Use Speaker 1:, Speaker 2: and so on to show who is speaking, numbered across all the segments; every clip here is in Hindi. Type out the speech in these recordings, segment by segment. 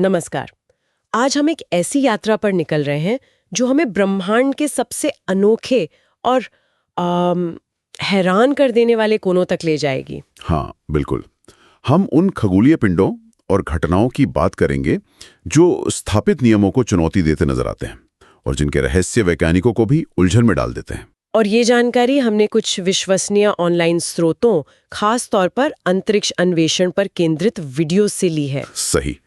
Speaker 1: नमस्कार। आज हम एक ऐसी यात्रा पर निकल रहे हैं जो हमें ब्रह्मांड के सबसे अनोखे और हैरान कर देने वाले कोनों तक ले जाएगी।
Speaker 2: हाँ, बिल्कुल। हम उन खगोलीय पिंडों और घटनाओं की बात करेंगे जो स्थापित नियमों को चुनौती देते नजर आते हैं और जिनके रहस्य वैज्ञानिकों को भी उलझन में डाल देते हैं।
Speaker 1: और ये जानकारी हमने कुछ विश्वसनीय ऑनलाइन स्रोतों, खास तौर पर अंतरिक्ष अन्वेषण पर केंद्रित वीडियो से ली है।
Speaker 2: सही।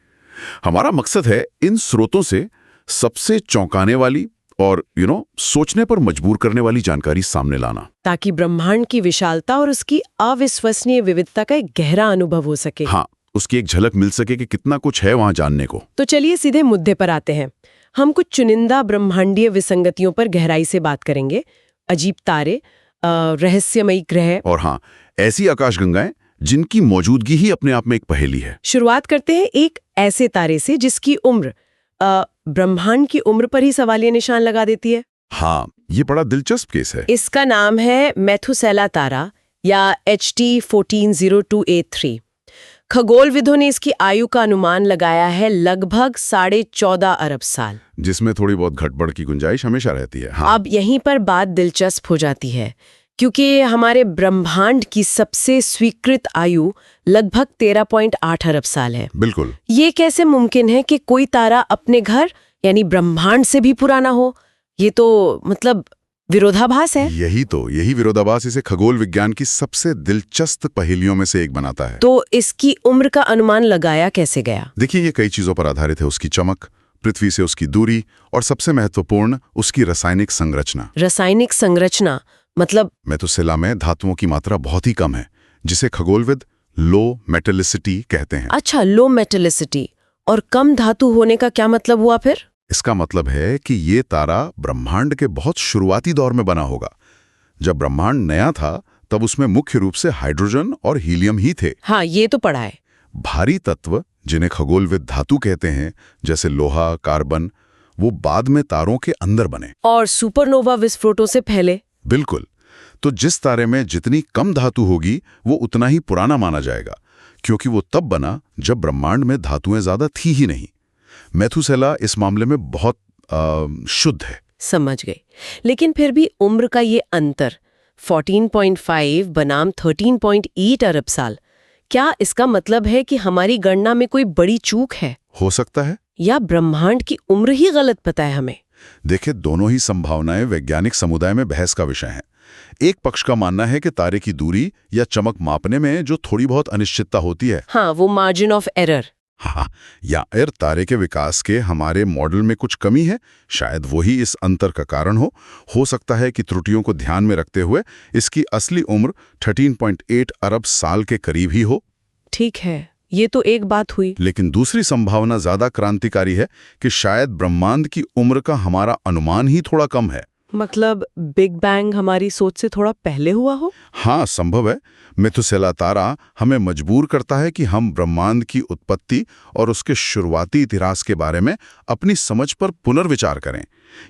Speaker 2: हमारा मकसद है इन स्रोतों से सबसे चौंकाने वाली और सोचने पर मजबूर करने वाली जानकारी सामने लाना,
Speaker 1: ताकि ब्रह्मांड की विशालता और उसकी अविश्वसनीय विविधता का एक गहरा अनुभव हो सके।
Speaker 2: हाँ, उसकी एक झलक मिल सके कि कितना कुछ है वहां जानने को।
Speaker 1: तो चलिए सीधे मुद्दे पर आते हैं। हम कुछ चुनिंदा ब्रह्मांडीय विसंगतियों पर गहराई से बात करेंगे। अजीब तारे, रहस्यमयी ग्रह
Speaker 2: और हाँ, ऐसी आकाशगंगाएं जिनकी मौजूदगी ही अपने आप में एक पहेली है।
Speaker 1: शुरुआत करते हैं एक ऐसे तारे से जिसकी उम्र ब्रह्मांड की उम्र पर ही सवालिया निशान लगा देती है।
Speaker 2: हाँ, ये बड़ा दिलचस्प केस है।
Speaker 1: इसका नाम है मेथुसेला तारा या HT 1402A3। खगोलविदों ने इसकी आयु का अनुमान लगाया है लगभग 14.5 अरब साल,
Speaker 2: जिसमें थोड़ी बहुत घटबढ़ की गुंजाइश हमेशा रहती है। हाँ।
Speaker 1: अब यहीं पर बात दिलचस्प हो जाती है, क्योंकि हमारे ब्रह्मांड की सबसे स्वीकृत आयु लगभग 13.8 अरब साल है।
Speaker 2: बिल्कुल।
Speaker 1: ये कैसे मुमकिन है कि कोई तारा अपने घर यानी ब्रह्मांड से भी पुराना हो? ये तो मतलब विरोधाभास है।
Speaker 2: यही विरोधाभास इसे खगोल विज्ञान की सबसे दिलचस्प पहेलियों में से एक बनाता है।
Speaker 1: तो इसकी उम्र का अनुमान लगाया कैसे गया?
Speaker 2: देखिए, ये कई चीजों पर आधारित है। उसकी चमक, पृथ्वी से उसकी दूरी और सबसे महत्वपूर्ण उसकी रासायनिक संरचना।
Speaker 1: रासायनिक संरचना मतलब?
Speaker 2: मेथुसेला में धातुओं की मात्रा बहुत ही कम है, जिसे खगोलविद लो मेटलिसिटी कहते हैं।
Speaker 1: अच्छा, लो मेटलिसिटी। और कम धातु होने का क्या मतलब हुआ फिर?
Speaker 2: इसका मतलब है कि ये तारा ब्रह्मांड के बहुत शुरुआती दौर में बना होगा। जब ब्रह्मांड नया था तब उसमें मुख्य रूप से हाइड्रोजन और हीलियम ही थे।
Speaker 1: हाँ, ये तो पढ़ा है।
Speaker 2: भारी तत्व जिन्हें खगोलविद धातु कहते हैं, जैसे लोहा, कार्बन, वो बाद में तारों के अंदर बने।
Speaker 1: और सुपरनोवा विस्फोटों से पहले?
Speaker 2: बिल्कुल। तो जिस तारे में जितनी कम धातु होगी वो उतना ही पुराना माना जाएगा, क्योंकि वो तब बना जब ब्रह्मांड में धातुएं ज्यादा थी ही नहीं। मेथुसेला इस मामले में बहुत शुद्ध है।
Speaker 1: समझ गई। लेकिन फिर भी उम्र का ये अंतर 14.5 बनाम 13.8 अरब साल, क्या इसका मतलब है कि हमारी गणना में कोई बड़ी चूक है?
Speaker 2: हो सकता है।
Speaker 1: या ब्रह्मांड की उम्र ही गलत पता है हमें?
Speaker 2: देखिए, दोनों ही संभावनाएं वैज्ञानिक समुदाय में बहस का विषय हैं। एक पक्ष का मानना है कि तारे की दूरी या चमक मापने में जो थोड़ी बहुत अनिश्चितता होती है,
Speaker 1: हाँ, वो मार्जिन ऑफ एरर।
Speaker 2: हाँ, या तारे के विकास के हमारे मॉडल में कुछ कमी है, शायद वही इस अंतर का कारण हो सकता है कि त्रुटियों को ध्यान में रखते हुए इसकी असली उम्र 13.8 अरब साल के करीब ही हो।
Speaker 1: ठीक है, ये तो एक बात हुई।
Speaker 2: लेकिन दूसरी संभावना ज्यादा क्रांतिकारी है कि शायद ब्रह्मांड की उम्र का हमारा अनुमान ही थोड़ा कम है।
Speaker 1: मतलब बिग बैंग हमारी सोच से थोड़ा पहले हुआ हो?
Speaker 2: हाँ, संभव है। मेथुसेला तारा हमें मजबूर करता है कि हम ब्रह्मांड की उत्पत्ति और उसके शुरुआती इतिहास के बारे में अपनी समझ पर पुनर्विचार करें।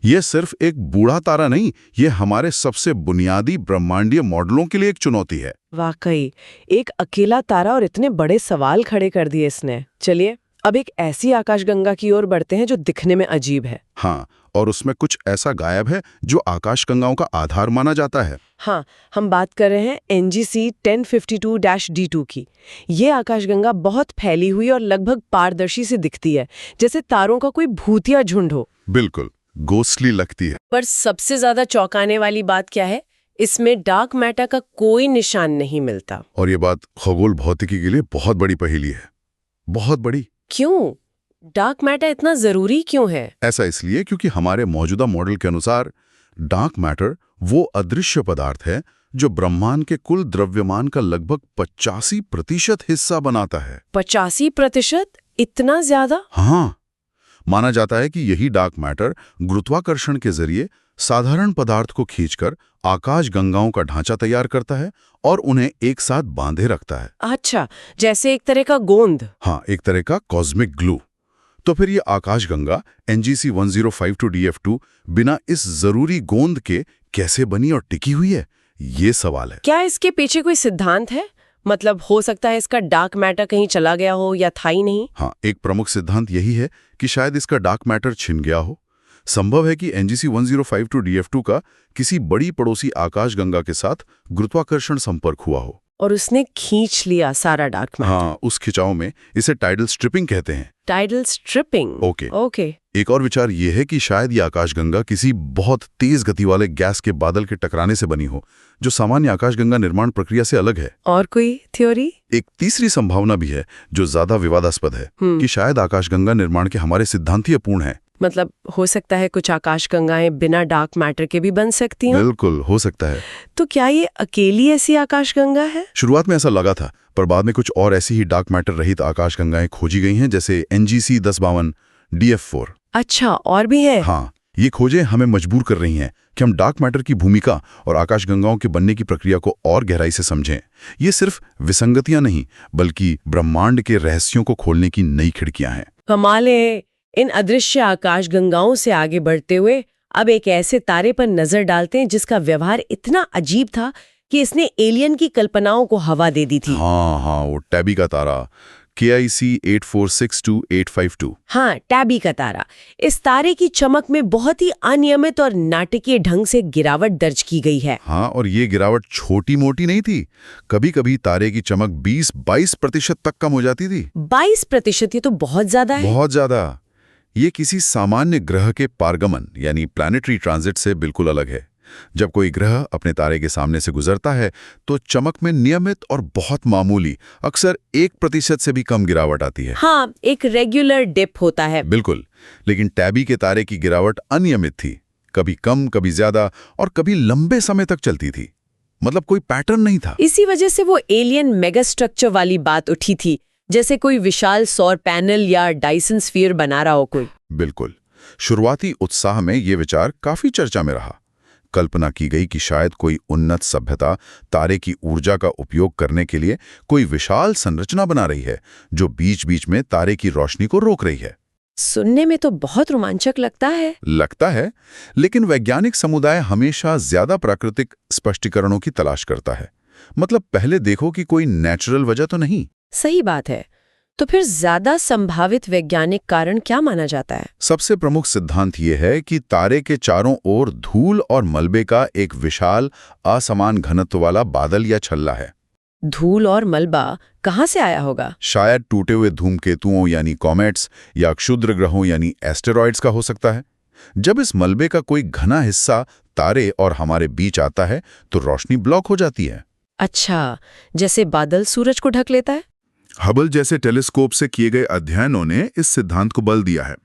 Speaker 2: यह सिर्फ एक बूढ़ा तारा नहीं, ये हमारे सबसे बुनियादी ब्रह्मांडीय मॉडलों के लिए एक चुनौती है।
Speaker 1: वाकई, एक अकेला तारा और इतने बड़े सवाल खड़े कर दिए इसने। चलिए अब एक ऐसी आकाशगंगा की ओर बढ़ते हैं जो दिखने में अजीब है।
Speaker 2: हाँ, और उसमें कुछ ऐसा गायब है जो आकाशगंगाओं का आधार माना जाता है।
Speaker 1: हाँ, हम बात कर रहे हैं NGC 1052-D2 की। ये आकाशगंगा बहुत फैली हुई और लगभग पारदर्शी से दिखती है, जैसे तारों का कोई भूतिया झुंड हो।
Speaker 2: बिल्कुल, घोस्टली लगती है।
Speaker 1: पर सबसे ज्यादा चौंकाने वाली बात क्या है? इसमें डार्क मैटर का कोई निशान नहीं मिलता।
Speaker 2: और ये बात खगोल भौतिकी के लिए बहुत बड़ी पहेली है। बहुत बड़ी।
Speaker 1: क्यों? डार्क मैटर इतना जरूरी क्यों है?
Speaker 2: ऐसा इसलिए क्योंकि हमारे मौजूदा मॉडल के अनुसार डार्क मैटर वो अदृश्य पदार्थ है जो ब्रह्मांड के कुल द्रव्यमान का लगभग 85% हिस्सा बनाता है।
Speaker 1: 85%? इतना ज्यादा?
Speaker 2: हाँ, माना जाता है कि यही डार्क मैटर गुरुत्वाकर्षण के जरिए साधारण पदार्थ को खींचकर आकाश गंगाओं का ढांचा तैयार करता है और उन्हें एक साथ बांधे रखता है।
Speaker 1: अच्छा, जैसे एक तरह का गोंद।
Speaker 2: हाँ, एक तरह का कॉस्मिक ग्लू। तो फिर ये आकाशगंगा NGC 1052DF2 बिना इस जरूरी गोंद के कैसे बनी और टिकी हुई है, ये सवाल है।
Speaker 1: क्या इसके पीछे कोई सिद्धांत है? मतलब हो सकता है इसका डार्क मैटर कहीं चला गया हो या था ही नहीं।
Speaker 2: हाँ, एक प्रमुख सिद्धांत यही है कि शायद इसका डार्क मैटर छिन गया हो। संभव है कि NGC 1052 DF2 का किसी बड़ी पड़ोसी आकाशगंगा के साथ गुरुत्वाकर्षण संपर्क हुआ हो
Speaker 1: और उसने खींच लिया सारा डार्क मैटर।
Speaker 2: हाँ, उस खिंचाव में इसे टाइडल स्ट्रिपिंग कहते हैं।
Speaker 1: Tidal stripping.
Speaker 2: ओके। एक और विचार यह है कि शायद ये आकाशगंगा किसी बहुत तेज गति वाले गैस के बादल के टकराने से बनी हो, जो सामान्य आकाशगंगा निर्माण प्रक्रिया से अलग है।
Speaker 1: और कोई थ्योरी?
Speaker 2: एक तीसरी संभावना भी है जो ज्यादा विवादास्पद है कि शायद आकाशगंगा निर्माण के हमारे सिद्धांत ही अपूर्ण है।
Speaker 1: मतलब हो सकता है कुछ आकाशगंगाएं बिना डार्क मैटर के भी बन सकती हैं।
Speaker 2: बिल्कुल हो सकता है।
Speaker 1: तो क्या ये अकेली ऐसी आकाशगंगा है?
Speaker 2: शुरुआत में ऐसा लगा था, पर बाद में कुछ और ऐसी ही डार्क मैटर रहित आकाशगंगाएं खोजी गई हैं, जैसे NGC 1052 DF4।
Speaker 1: अच्छा, और भी है?
Speaker 2: हाँ, ये खोजें हमें मजबूर कर रही हैं कि हम डार्क मैटर की भूमिका और आकाशगंगाओं के बनने की प्रक्रिया को और गहराई से समझें। ये सिर्फ विसंगतियां नहीं, बल्कि ब्रह्मांड के रहस्यों को खोलने की नई खिड़कियां हैं।
Speaker 1: कमाल है। इन अदृश्य आकाशगंगाओं से आगे बढ़ते हुए अब एक ऐसे तारे पर नजर डालते हैं जिसका व्यवहार इतना अजीब था कि इसने एलियन की कल्पनाओं को हवा दे दी थी।
Speaker 2: हाँ, वो टैबी का तारा KIC 8462852।
Speaker 1: हाँ, टैबी का तारा। इस तारे की चमक में बहुत ही अनियमित और नाटकीय ढंग से गिरावट दर्ज की गई है।
Speaker 2: हाँ, और ये गिरावट छोटी मोटी नहीं थी। कभी-कभी तारे की चमक 20-22% तक कम हो जाती थी।
Speaker 1: 22%? ये तो बहुत ज्यादा है।
Speaker 2: बहुत ज्यादा। ये किसी सामान्य ग्रह के पारगमन यानी प्लैनेटरी ट्रांजिट से बिल्कुल अलग है। जब कोई ग्रह अपने तारे के सामने से गुजरता है तो चमक में नियमित और बहुत मामूली, अक्सर 1% से भी कम गिरावट आती है।
Speaker 1: हाँ, एक रेगुलर डिप होता है।
Speaker 2: बिल्कुल। लेकिन टैबी के तारे की गिरावट अनियमित थी, कभी कम, कभी ज्यादा, और कभी लंबे समय तक चलती थी। मतलब कोई पैटर्न नहीं था।
Speaker 1: इसी वजह से वो एलियन मेगा स्ट्रक्चर वाली बात उठी थी, जैसे कोई विशाल सौर पैनल या डायसन स्फीयर बना रहा हो कोई।
Speaker 2: बिल्कुल। शुरुआती उत्साह में ये विचार काफी चर्चा में रहा। कल्पना की गई कि शायद कोई उन्नत सभ्यता तारे की ऊर्जा का उपयोग करने के लिए कोई विशाल संरचना बना रही है, जो बीच-बीच में तारे की रोशनी को रोक रही है।
Speaker 1: सुनने में तो बहुत रोमांचक लगता है।
Speaker 2: लेकिन वैज्ञानिक समुदाय हमेशा ज्यादा प्राकृतिक स्पष्टीकरणों की तलाश करता है। मतलब पहले देखो कि कोई नेचुरल वजह तो नहीं।
Speaker 1: सही बात है। तो फिर ज्यादा संभावित वैज्ञानिक कारण क्या माना जाता है?
Speaker 2: सबसे प्रमुख सिद्धांत यह है कि तारे के चारों ओर धूल और मलबे का एक विशाल असमान घनत्व वाला बादल या छल्ला है।
Speaker 1: धूल और मलबा कहाँ से आया होगा?
Speaker 2: शायद टूटे हुए धूमकेतुओं यानी कॉमेट्स या क्षुद्र ग्रहों यानी एस्टेरॉइड्स का हो सकता है। जब इस मलबे का कोई घना हिस्सा तारे और हमारे बीच आता है तो रोशनी ब्लॉक हो जाती है।
Speaker 1: अच्छा, जैसे बादल सूरज को ढक लेता है।
Speaker 2: हबल जैसे टेलीस्कोप से किए गए अध्ययनों ने इस सिद्धांत को बल दिया है।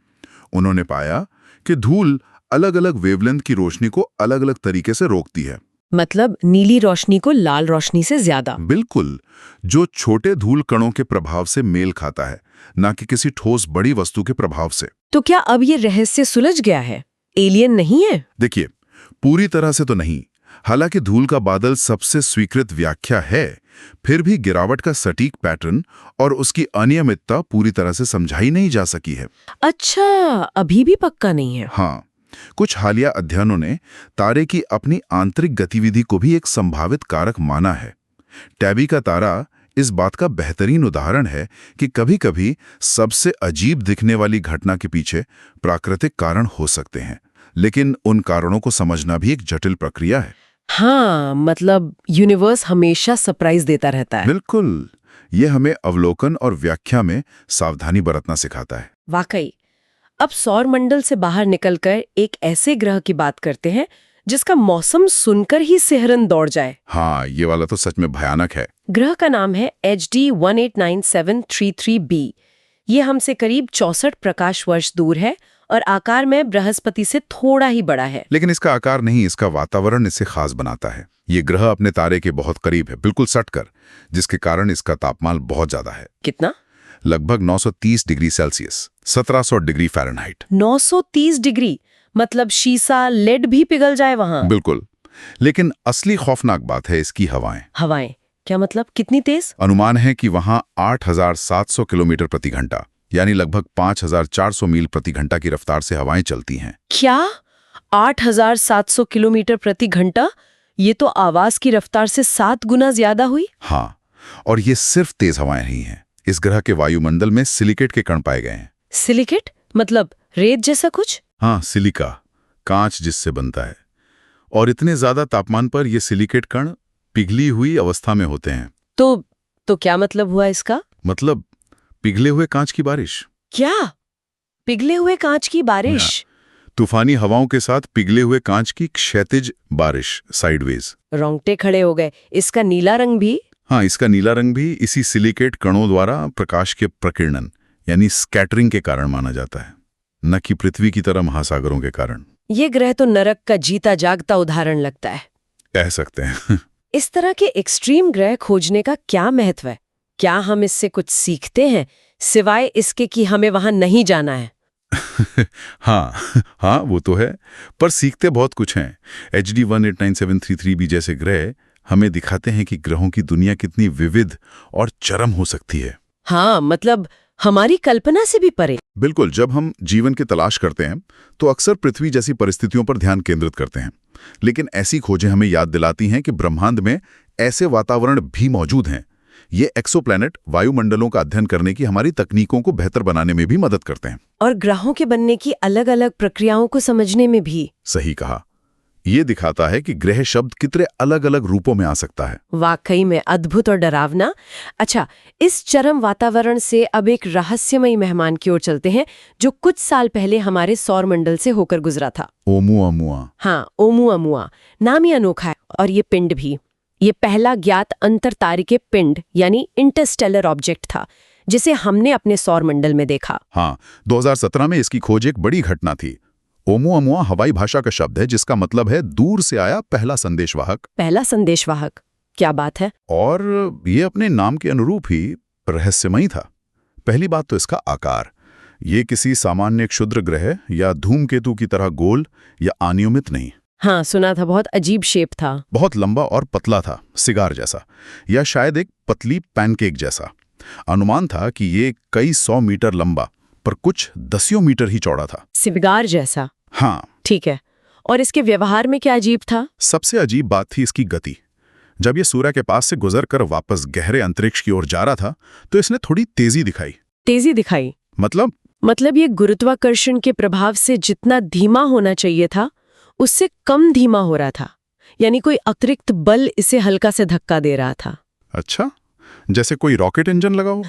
Speaker 2: उन्होंने पाया कि धूल अलग-अलग वेवलेंथ की रोशनी को अलग-अलग तरीके से रोकती है।
Speaker 1: मतलब नीली रोशनी को लाल रोशनी से ज्यादा।
Speaker 2: बिल्कुल, जो छोटे धूल कणों के प्रभाव से मेल खाता है, ना कि किसी ठोस बड़ी वस्तु के प्रभाव से।
Speaker 1: तो क्या अब ये रहस्य सुलझ गया है? एलियन नहीं है?
Speaker 2: देखिए, पूरी तरह से तो नहीं। हालांकि धूल का बादल सबसे स्वीकृत व्याख्या है, फिर भी गिरावट का सटीक पैटर्न और उसकी अनियमितता पूरी तरह से समझाई नहीं जा सकी है।
Speaker 1: अच्छा, अभी भी पक्का नहीं है।
Speaker 2: हाँ, कुछ हालिया अध्ययनों ने तारे की अपनी आंतरिक गतिविधि को भी एक संभावित कारक माना है। टैबी का तारा इस बात का बेहतरीन उदाहरण है कि कभी-कभी सबसे अजीब दिखने वाली घटना के पीछे प्राकृतिक कारण हो सकते हैं, लेकिन उन कारणों को समझना भी एक जटिल प्रक्रिया है।
Speaker 1: हाँ, मतलब यूनिवर्स हमेशा सरप्राइज देता रहता है।
Speaker 2: बिल्कुल, ये हमें अवलोकन और व्याख्या में सावधानी बरतना सिखाता है।
Speaker 1: वाकई। अब सौर मंडल से बाहर निकलकर एक ऐसे ग्रह की बात करते हैं जिसका मौसम सुनकर ही सिहरन दौड़ जाए।
Speaker 2: हाँ, ये वाला तो सच में भयानक है।
Speaker 1: ग्रह का नाम है HD 189733b। ये हमसे करीब 64 प्रकाश वर्ष दूर है और आकार में बृहस्पति से थोड़ा ही बड़ा है।
Speaker 2: लेकिन इसका आकार नहीं, इसका वातावरण इसे खास बनाता है। ये ग्रह अपने तारे के बहुत करीब है, बिल्कुल सटकर, जिसके कारण इसका तापमान बहुत ज्यादा है।
Speaker 1: कितना?
Speaker 2: लगभग 930 degree Celsius, 1700 degree Fahrenheit.
Speaker 1: 930 degree? मतलब शीशा, लेड भी पिघल जाए वहां।
Speaker 2: बिल्कुल। लेकिन असली खौफनाक बात है इसकी हवाएं।
Speaker 1: हवाएं? क्या मतलब? कितनी तेज?
Speaker 2: अनुमान है कि वहां 8700 किलोमीटर प्रति घंटा यानी लगभग 5400 मील प्रति घंटा की रफ्तार से हवाएं चलती हैं।
Speaker 1: क्या? 8700 किलोमीटर प्रति घंटा? ये तो आवाज की रफ्तार से 7 गुना ज्यादा हुई।
Speaker 2: हाँ, और ये सिर्फ तेज हवाएं नहीं हैं। इस ग्रह के वायुमंडल में सिलिकेट के कण पाए गए हैं।
Speaker 1: सिलिकेट मतलब रेत जैसा कुछ?
Speaker 2: हाँ, सिलिका, कांच जिससे बनता है। और इतने ज्यादा तापमान पर ये सिलिकेट कण पिघली हुई अवस्था में होते हैं।
Speaker 1: तो क्या मतलब हुआ इसका?
Speaker 2: मतलब पिघले हुए कांच की बारिश।
Speaker 1: क्या? पिघले हुए कांच की बारिश?
Speaker 2: तूफानी हवाओं के साथ पिघले हुए कांच की क्षैतिज बारिश, साइडवेज।
Speaker 1: रोंगटे खड़े हो गए। इसका नीला रंग भी?
Speaker 2: हाँ, इसका नीला रंग भी इसी सिलिकेट कणों द्वारा प्रकाश के प्रकीर्णन यानी स्कैटरिंग के कारण माना जाता है, न कि पृथ्वी की तरह महासागरों के कारण।
Speaker 1: ये ग्रह तो नरक का जीता जागता उदाहरण लगता है,
Speaker 2: कह सकते हैं। इस
Speaker 1: तरह के एक्सट्रीम ग्रह खोजने का क्या महत्व है? क्या हम इससे कुछ सीखते हैं सिवाय इसके कि हमें वहां नहीं जाना है?
Speaker 2: हाँ, वो तो है, पर सीखते बहुत कुछ हैं। HD 189733b जैसे ग्रह हमें दिखाते हैं कि ग्रहों की दुनिया कितनी विविध और चरम हो सकती है।
Speaker 1: हाँ, मतलब हमारी कल्पना से भी परे।
Speaker 2: बिल्कुल, जब हम जीवन की तलाश करते हैं तो अक्सर पृथ्वी जैसी परिस्थितियों पर ध्यान केंद्रित करते हैं, लेकिन ऐसी खोजें हमें याद दिलाती हैं कि ब्रह्मांड में ऐसे वातावरण भी मौजूद हैं। ये एक्सोप्लैनेट वायुमंडलों का अध्ययन करने की हमारी तकनीकों को बेहतर बनाने में भी मदद करते हैं।
Speaker 1: और ग्रहों के बनने की अलग-अलग प्रक्रियाओं को समझने में भी।
Speaker 2: सही कहा। ये दिखाता है कि ग्रह शब्द कितने अलग-अलग रूपों में आ सकता है।
Speaker 1: वाकई में अद्भुत और डरावना। अच्छा, इस चरम वातावरण से अब एक रहस्यमयी मेहमान की ओर चलते हैं जो कुछ साल पहले हमारे सौर मंडल से होकर गुजरा था।
Speaker 2: ओमुअमुआ।
Speaker 1: हाँ, ओमुअमुआ नाम ही अनोखा है। और ये पिंड भी। ये पहला ज्ञात अंतरतारिकीय पिंड यानी इंटरस्टेलर ऑब्जेक्ट था जिसे हमने अपने सौर मंडल में देखा।
Speaker 2: हाँ, 2017 में इसकी खोज एक बड़ी घटना थी। ओमुअमुआ हवाई भाषा का शब्द है जिसका मतलब है दूर से आया पहला संदेशवाहक।
Speaker 1: पहला संदेशवाहक, क्या बात है।
Speaker 2: और ये अपने नाम के अनुरूप ही रहस्यमयी था। पहली बात तो इसका आकार। ये किसी सामान्य क्षुद्र ग्रह या धूमकेतु की तरह गोल या अनियमित नहीं।
Speaker 1: हाँ, सुना था, बहुत अजीब शेप था।
Speaker 2: बहुत लंबा और पतला था, सिगार जैसा, या शायद एक पतली पैनकेक जैसा। अनुमान था कि ये कई 100 मीटर लंबा पर कुछ दसियों मीटर ही चौड़ा था।
Speaker 1: सिगार जैसा?
Speaker 2: हाँ,
Speaker 1: ठीक है। और इसके व्यवहार में क्या अजीब था?
Speaker 2: सबसे अजीब बात थी इसकी गति। जब ये सूर्य के पास से गुजरकर वापस गहरे अंतरिक्ष की ओर जा रहा था तो इसने थोड़ी तेजी दिखाई।
Speaker 1: तेजी दिखाई?
Speaker 2: मतलब
Speaker 1: ये गुरुत्वाकर्षण के प्रभाव से जितना धीमा होना चाहिए था उससे कम धीमा हो रहा था। यानी कोई अतिरिक्त बल इसे हल्का से धक्का दे रहा था।
Speaker 2: अच्छा, जैसे कोई रॉकेट इंजन लगा हो।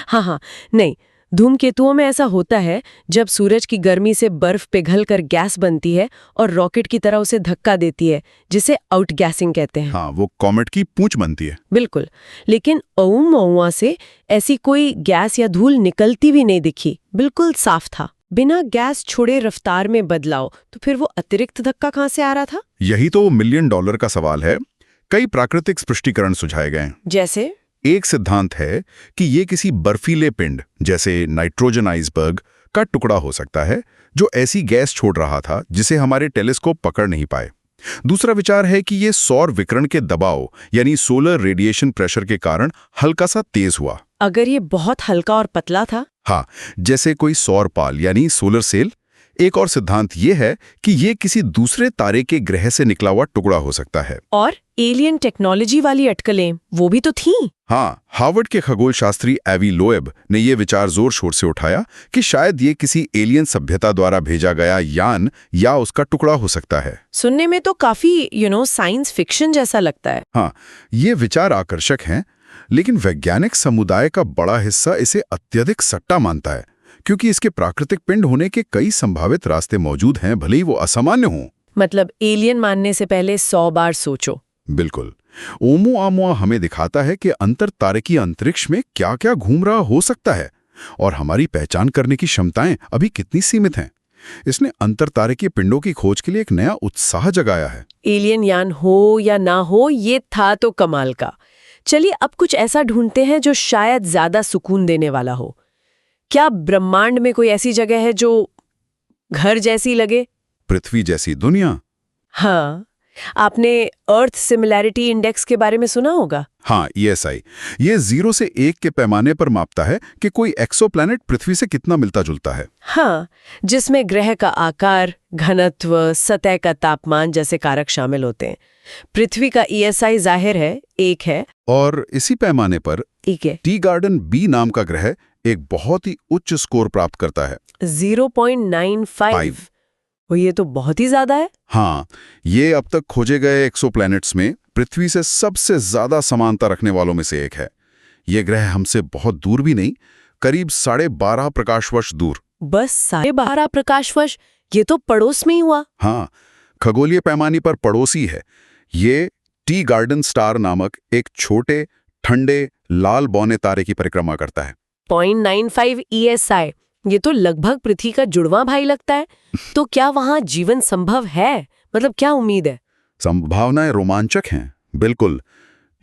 Speaker 1: हाँ, नहीं, धूमकेतुओं में ऐसा होता है जब सूरज की गर्मी से बर्फ पिघलकर गैस बनती है और रॉकेट की तरह उसे धक्का देती है, जिसे आउटगैसिंग कहते हैं।
Speaker 2: हाँ, वो कॉमेट की पूंछ बनती है।
Speaker 1: बिल्कुल, लेकिन ओमुअमुआ से ऐसी कोई गैस या धूल निकलती भी नहीं दिखी। बिल्कुल साफ था। बिना गैस छोड़े रफ्तार में बदलाव, तो फिर वो अतिरिक्त धक्का कहाँ से आ रहा था?
Speaker 2: यही तो $1 मिलियन का सवाल है। कई प्राकृतिक स्पष्टीकरण सुझाए गए।
Speaker 1: जैसे
Speaker 2: एक सिद्धांत है कि ये किसी बर्फीले पिंड जैसे नाइट्रोजन आइसबर्ग का टुकड़ा हो सकता है जो ऐसी गैस छोड़ रहा था जिसे हमारे टेलीस्कोप पकड़ नहीं पाए। दूसरा विचार है कि ये सौर विकिरण के दबाव यानी सोलर रेडिएशन प्रेशर के कारण हल्का सा तेज हुआ।
Speaker 1: अगर ये बहुत हल्का और पतला था?
Speaker 2: हाँ, जैसे कोई सौर पाल यानी सोलर सेल। एक और सिद्धांत ये है कि ये किसी दूसरे तारे के ग्रह से निकला हुआ टुकड़ा हो सकता है।
Speaker 1: और एलियन टेक्नोलॉजी वाली अटकलें वो भी तो थीं।
Speaker 2: हाँ, हार्वर्ड के खगोल शास्त्री एवी लोएब ने ये विचार जोर शोर से उठाया कि शायद ये किसी एलियन सभ्यता द्वारा भेजा गया यान या उसका टुकड़ा हो सकता है।
Speaker 1: सुनने में तो काफी साइंस फिक्शन जैसा लगता है।
Speaker 2: हाँ, ये विचार आकर्षक हैं, लेकिन वैज्ञानिक समुदाय का बड़ा हिस्सा इसे अत्यधिक सट्टा मानता है क्योंकि इसके प्राकृतिक पिंड होने के कई संभावित रास्ते मौजूद हैं, भले ही वो असामान्य हों।
Speaker 1: मतलब एलियन मानने से पहले 100 बार सोचो।
Speaker 2: बिल्कुल। ओमुअमुआ हमें दिखाता है कि अंतरतारकीय अंतरिक्ष में क्या-क्या घूम रहा हो सकता है और हमारी पहचान करने की क्षमताएं अभी कितनी सीमित हैं। इसने अंतरतारकीय पिंडों की खोज के लिए एक नया उत्साह जगाया है।
Speaker 1: एलियन यान हो या ना हो, ये था तो कमाल का। चलिए अब कुछ ऐसा ढूंढते हैं जो शायद ज्यादा सुकून देने वाला हो। क्या ब्रह्मांड में कोई ऐसी जगह है जो घर जैसी लगे?
Speaker 2: पृथ्वी जैसी दुनिया?
Speaker 1: हाँ, आपने अर्थ सिमिलैरिटी इंडेक्स के बारे में सुना होगा।
Speaker 2: हाँ, ESI। ये 0 से 1 के पैमाने पर मापता है कि कोई एक्सोप्लैनेट पृथ्वी से कितना मिलता जुलता है।
Speaker 1: हाँ, जिसमें ग्रह का आकार, घनत्व, सतह का तापमान जैसे कारक शामिल होते हैं। पृथ्वी का ESI जाहिर है 1 है।
Speaker 2: और इसी पैमाने पर
Speaker 1: ठीक है,
Speaker 2: टी गार्डन बी नाम का ग्रह एक बहुत ही उच्च स्कोर प्राप्त करता है,
Speaker 1: 0.95। वो ये तो बहुत ही ज्यादा है।
Speaker 2: हाँ, ये अब तक खोजे गए एक्सोप्लैनेट्स में पृथ्वी से सबसे ज्यादा समानता रखने वालों में से एक है। ये ग्रह हमसे बहुत दूर भी नहीं, करीब 12.5 प्रकाश वर्ष दूर।
Speaker 1: बस 12.5 प्रकाश वर्ष, ये तो पड़ोस में ही हुआ।
Speaker 2: हाँ, खगोलीय पैमाने पर पड़ोसी है। ये टी गार्डन स्टार नामक एक छोटे, ठंडे, लाल बौने तारे की परिक्रमा करता है।
Speaker 1: 0.95 ESI, ये तो लगभग पृथ्वी का जुड़वां भाई लगता है। तो क्या वहां जीवन संभव है? मतलब क्या उम्मीद है?
Speaker 2: संभावनाएं रोमांचक हैं, बिल्कुल।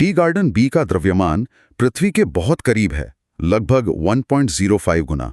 Speaker 2: टी गार्डन बी का द्रव्यमान पृथ्वी के बहुत करीब है, लगभग 1.05 गुना,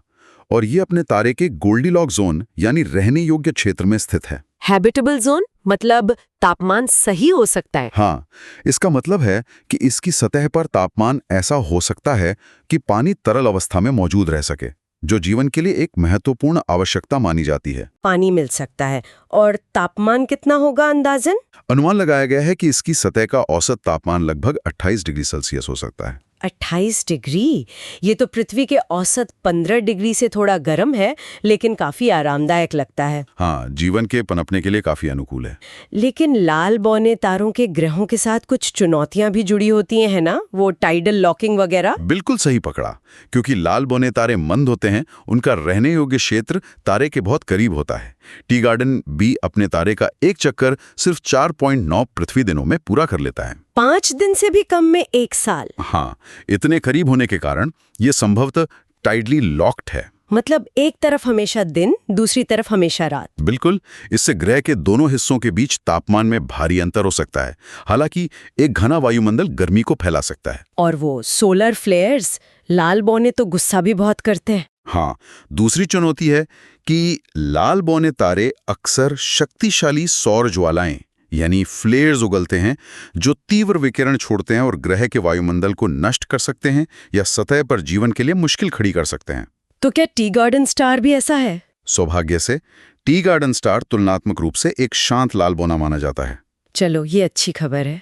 Speaker 2: और ये अपने तारे के गोल्डीलॉक्स जोन यानी रहने योग्य क्षेत्र में स्थित है।
Speaker 1: हैबिटेबल जोन मतलब तापमान सही हो सकता है।
Speaker 2: हाँ, इसका मतलब है कि इसकी सतह पर तापमान ऐसा हो सकता है कि पानी तरल अवस्था में मौजूद रह सके, जो जीवन के लिए एक महत्वपूर्ण आवश्यकता मानी जाती है।
Speaker 1: पानी मिल सकता है। और तापमान कितना होगा अंदाजन?
Speaker 2: अनुमान लगाया गया है कि इसकी सतह का औसत तापमान लगभग 28 डिग्री सेल्सियस हो सकता है।
Speaker 1: 28 डिग्री? ये तो पृथ्वी के औसत 15 डिग्री से थोड़ा गर्म है, लेकिन काफी आरामदायक लगता है।
Speaker 2: हाँ, जीवन के पनपने के लिए काफी अनुकूल है।
Speaker 1: लेकिन लाल बौने तारों के ग्रहों के साथ कुछ चुनौतियां भी जुड़ी होती हैं, है ना? वो टाइडल लॉकिंग वगैरह।
Speaker 2: बिल्कुल सही पकड़ा, क्योंकि लाल बौने तारे मंद होते हैं, उनका रहने योग्य क्षेत्र तारे के बहुत करीब होता है। टी गार्डन बी अपने तारे का एक चक्कर सिर्फ 4.9 पृथ्वी दिनों में पूरा कर लेता है।
Speaker 1: 5 दिन से भी कम में 1 साल।
Speaker 2: हाँ, इतने करीब होने के कारण ये संभवतः टाइडली लॉक्ड है।
Speaker 1: मतलब एक तरफ हमेशा दिन, दूसरी तरफ हमेशा रात।
Speaker 2: बिल्कुल, इससे ग्रह के दोनों हिस्सों के बीच तापमान में भारी अंतर हो सकता है। हालांकि एक घना वायुमंडल गर्मी को फैला सकता है।
Speaker 1: और वो सोलर फ्लेयर्स, लाल बौने तो गुस्सा भी बहुत करते हैं।
Speaker 2: हाँ, दूसरी चुनौती है कि लाल बौने तारे अक्सर शक्तिशाली सौर ज्वालाएं यानी फ्लेयर्स उगलते हैं, जो तीव्र विकिरण छोड़ते हैं और ग्रह के वायुमंडल को नष्ट कर सकते हैं या सतह पर जीवन के लिए मुश्किल खड़ी कर सकते हैं।
Speaker 1: तो क्या टी गार्डन स्टार भी ऐसा है?
Speaker 2: सौभाग्य से टी गार्डन स्टार तुलनात्मक रूप से एक शांत लाल बौना माना जाता है।
Speaker 1: चलो, ये अच्छी खबर है।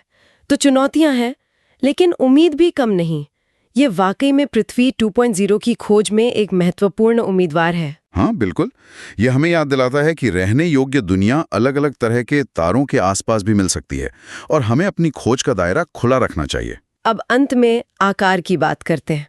Speaker 1: तो चुनौतियां हैं, लेकिन उम्मीद भी कम नहीं। ये वाकई में पृथ्वी 2.0 की खोज में एक महत्वपूर्ण उम्मीदवार है।
Speaker 2: हाँ, बिल्कुल। यह हमें याद दिलाता है कि रहने योग्य दुनिया अलग अलग तरह के तारों के आसपास भी मिल सकती है, और हमें अपनी खोज का दायरा खुला रखना चाहिए।
Speaker 1: अब अंत में आकार की बात करते हैं।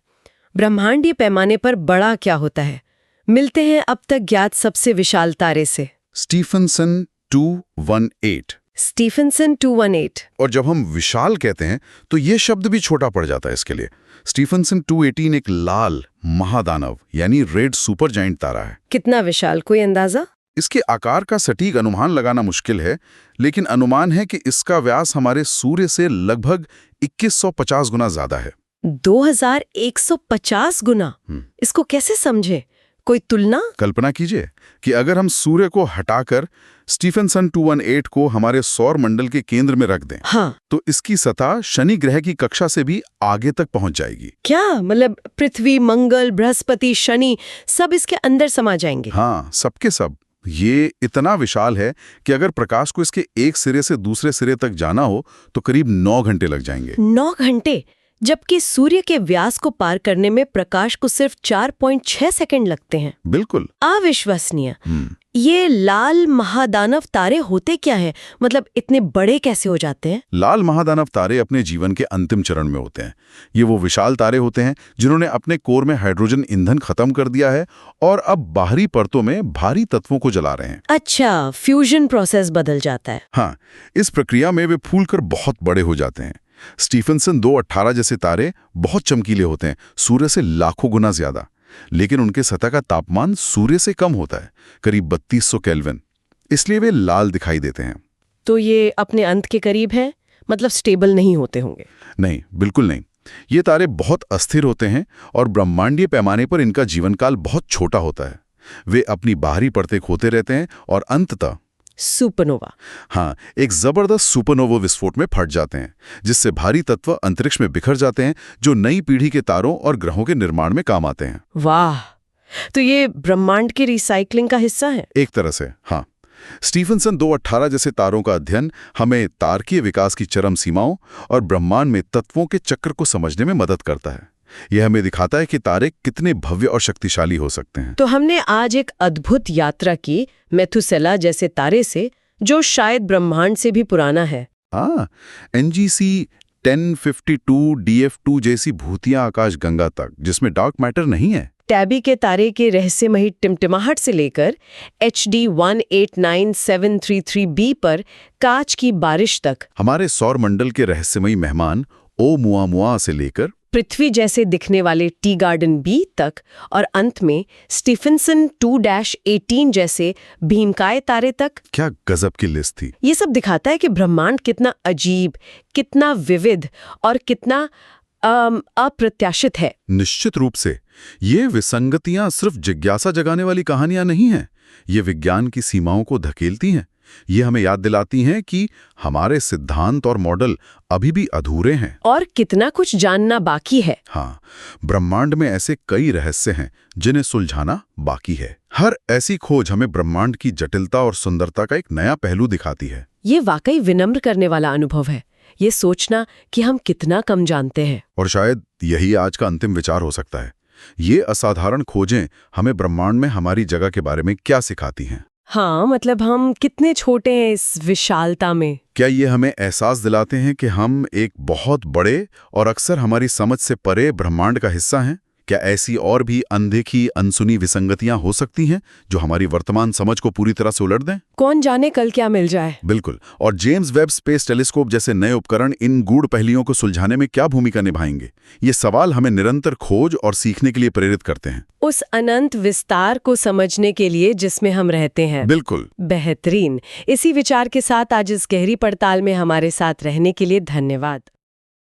Speaker 1: ब्रह्मांडीय पैमाने पर बड़ा क्या होता है? मिलते हैं अब तक ज्ञात सबसे विशाल तारे से,
Speaker 2: स्टीफनसन 218।
Speaker 1: स्टीफनसन 218।
Speaker 2: और जब हम विशाल कहते हैं तो ये शब्द भी छोटा पड़ जाता है इसके लिए। स्टीफनसन 218 एक लाल महादानव यानी रेड सुपर जायंट तारा है।
Speaker 1: कितना विशाल, कोई अंदाजा?
Speaker 2: इसके आकार का सटीक अनुमान लगाना मुश्किल है, लेकिन अनुमान है कि इसका व्यास हमारे सूर्य से लगभग 2150 गुना ज्यादा है।
Speaker 1: 2150 गुना? इसको कैसे समझे? कोई तुलना?
Speaker 2: कल्पना कीजिए कि अगर हम सूर्य को हटाकर स्टीफनसन 218 को हमारे सौर मंडल के केंद्र में रख दें,
Speaker 1: हाँ,
Speaker 2: तो इसकी सतह शनि ग्रह की कक्षा से भी आगे तक पहुंच जाएगी।
Speaker 1: क्या मतलब पृथ्वी, मंगल, बृहस्पति, शनि सब इसके अंदर समा जाएंगे?
Speaker 2: हाँ, सबके सब। ये इतना विशाल है कि अगर प्रकाश को इसके एक सिरे से दूसरे सिरे तक जाना हो तो करीब 9 घंटे लग जाएंगे।
Speaker 1: 9 घंटे? जबकि सूर्य के व्यास को पार करने में प्रकाश को सिर्फ 4.6 सेकंड लगते हैं।
Speaker 2: बिल्कुल
Speaker 1: अविश्वसनीय। ये लाल महादानव तारे होते क्या हैं? मतलब इतने बड़े कैसे हो जाते हैं?
Speaker 2: लाल महादानव तारे अपने जीवन के अंतिम चरण में होते हैं। ये वो विशाल तारे होते हैं जिन्होंने अपने कोर में हाइड्रोजन ईंधन खत्म कर दिया है और अब बाहरी परतों में भारी तत्वों को जला रहे हैं।
Speaker 1: अच्छा, फ्यूजन प्रोसेस बदल जाता है।
Speaker 2: हाँ, इस प्रक्रिया में वे फूलकर बहुत बड़े हो जाते हैं। स्टीफनसन 218 जैसे तारे बहुत चमकीले होते हैं, सूर्य से लाखों गुना ज्यादा, लेकिन उनके सतह का तापमान सूर्य से कम होता है, करीब 3200 केल्विन। इसलिए वे लाल दिखाई देते हैं।
Speaker 1: तो ये अपने अंत के करीब है, मतलब स्टेबल नहीं होते होंगे?
Speaker 2: नहीं, बिल्कुल नहीं। ये तारे बहुत अस्थिर होते हैं और ब्रह्मांडीय पैमाने पर इनका जीवन काल बहुत छोटा होता है। वे अपनी बाहरी परतें खोते रहते हैं और अंततः
Speaker 1: सुपरनोवा।
Speaker 2: हाँ, एक जबरदस्त सुपरनोवा विस्फोट में फट जाते हैं, जिससे भारी तत्व अंतरिक्ष में बिखर जाते हैं, जो नई पीढ़ी के तारों और ग्रहों के निर्माण में काम आते हैं।
Speaker 1: वाह, तो ये ब्रह्मांड की रिसाइकलिंग का हिस्सा है।
Speaker 2: एक तरह से, हाँ। स्टीफनसन 218 जैसे तारों का अध्ययन हमें तारकीय विकास की चरम सीमाओं और ब्रह्मांड में तत्वों के चक्र को समझने में मदद करता है। यह हमें दिखाता है कि तारे कितने भव्य और शक्तिशाली हो सकते हैं।
Speaker 1: तो हमने आज एक अद्भुत यात्रा की मेथुसेला जैसे तारे से, जो शायद ब्रह्मांड से भी पुराना है।
Speaker 2: हाँ, NGC 1052 DF2 जैसी भूतिया आकाश गंगा तक, जिसमें डार्क मैटर नहीं है।
Speaker 1: टैबी के तारे के रहस्यमयी टिमटिमाहट से लेकर HD 189733b पर कांच की बारिश तक,
Speaker 2: हमारे सौर मंडल के रहस्यमयी मेहमान ओमुआमुआ से लेकर
Speaker 1: पृथ्वी जैसे दिखने वाले टी गार्डन बी तक, और अंत में स्टीफनसन 2-18 जैसे भीमकाय तारे तक।
Speaker 2: क्या गजब की लिस्ट थी।
Speaker 1: ये सब दिखाता है कि ब्रह्मांड कितना अजीब, कितना विविध और कितना अप्रत्याशित है।
Speaker 2: निश्चित रूप से ये विसंगतियां सिर्फ जिज्ञासा जगाने वाली कहानियां नहीं हैं, ये विज्ञान की सीमाओं को धकेलती हैं। ये हमें याद दिलाती हैं कि हमारे सिद्धांत और मॉडल अभी भी अधूरे हैं
Speaker 1: और कितना कुछ जानना बाकी है।
Speaker 2: हाँ, ब्रह्मांड में ऐसे कई रहस्य हैं जिन्हें सुलझाना बाकी है। हर ऐसी खोज हमें ब्रह्मांड की जटिलता और सुंदरता का एक नया पहलू दिखाती है।
Speaker 1: ये वाकई विनम्र करने वाला अनुभव है, ये सोचना कि हम कितना कम जानते हैं।
Speaker 2: और शायद यही आज का अंतिम विचार हो सकता है। ये असाधारण खोजें हमें ब्रह्मांड में हमारी जगह के बारे में क्या सिखाती हैं।
Speaker 1: हाँ, मतलब हम कितने छोटे हैं इस विशालता में।
Speaker 2: क्या ये हमें एहसास दिलाते हैं कि हम एक बहुत बड़े और अक्सर हमारी समझ से परे ब्रह्मांड का हिस्सा हैं? क्या ऐसी और भी अनदेखी अनसुनी विसंगतियां हो सकती हैं जो हमारी वर्तमान समझ को पूरी तरह से उलट दें?
Speaker 1: कौन जाने कल क्या मिल जाए।
Speaker 2: बिल्कुल। और जेम्स वेब स्पेस टेलीस्कोप जैसे नए उपकरण इन गूढ़ पहेलियों को सुलझाने में क्या भूमिका निभाएंगे? ये सवाल हमें निरंतर खोज और सीखने के लिए प्रेरित करते हैं,
Speaker 1: उस अनंत विस्तार को समझने के लिए जिसमें हम रहते हैं।
Speaker 2: बिल्कुल
Speaker 1: बेहतरीन। इसी विचार के साथ आज इस गहरी पड़ताल में हमारे साथ रहने के लिए धन्यवाद।